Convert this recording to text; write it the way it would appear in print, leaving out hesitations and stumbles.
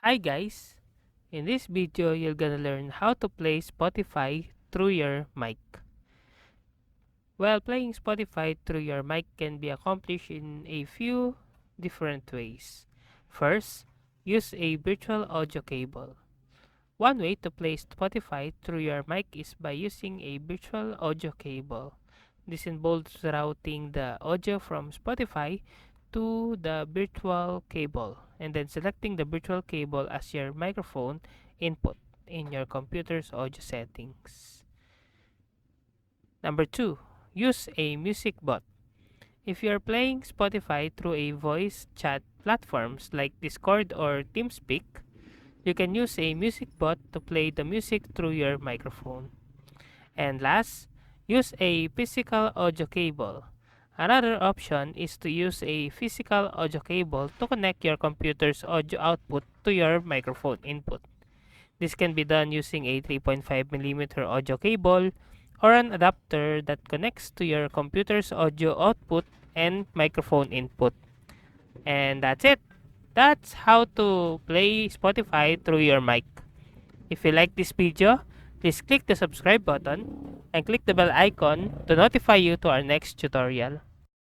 Hi guys! In this video, you're gonna learn how to play Spotify through your mic. Well, playing Spotify through your mic can be accomplished in a few different ways. First, use a virtual audio cable. One way to play Spotify through your mic is by using a virtual audio cable. This involves routing the audio from Spotify to the virtual cable and then selecting the virtual cable as your microphone input in your computer's audio settings. Number 2, use a music bot. If you're playing Spotify through a voice chat platforms like Discord or TeamSpeak, you can use a music bot to play the music through your microphone. And last, use a physical audio cable. Another option is to use a physical audio cable to connect your computer's audio output to your microphone input. This can be done using a 3.5mm audio cable or an adapter that connects to your computer's audio output and microphone input. And that's it. That's how to play Spotify through your mic. If you like this video, please click the subscribe button and click the bell icon to notify you to our next tutorial.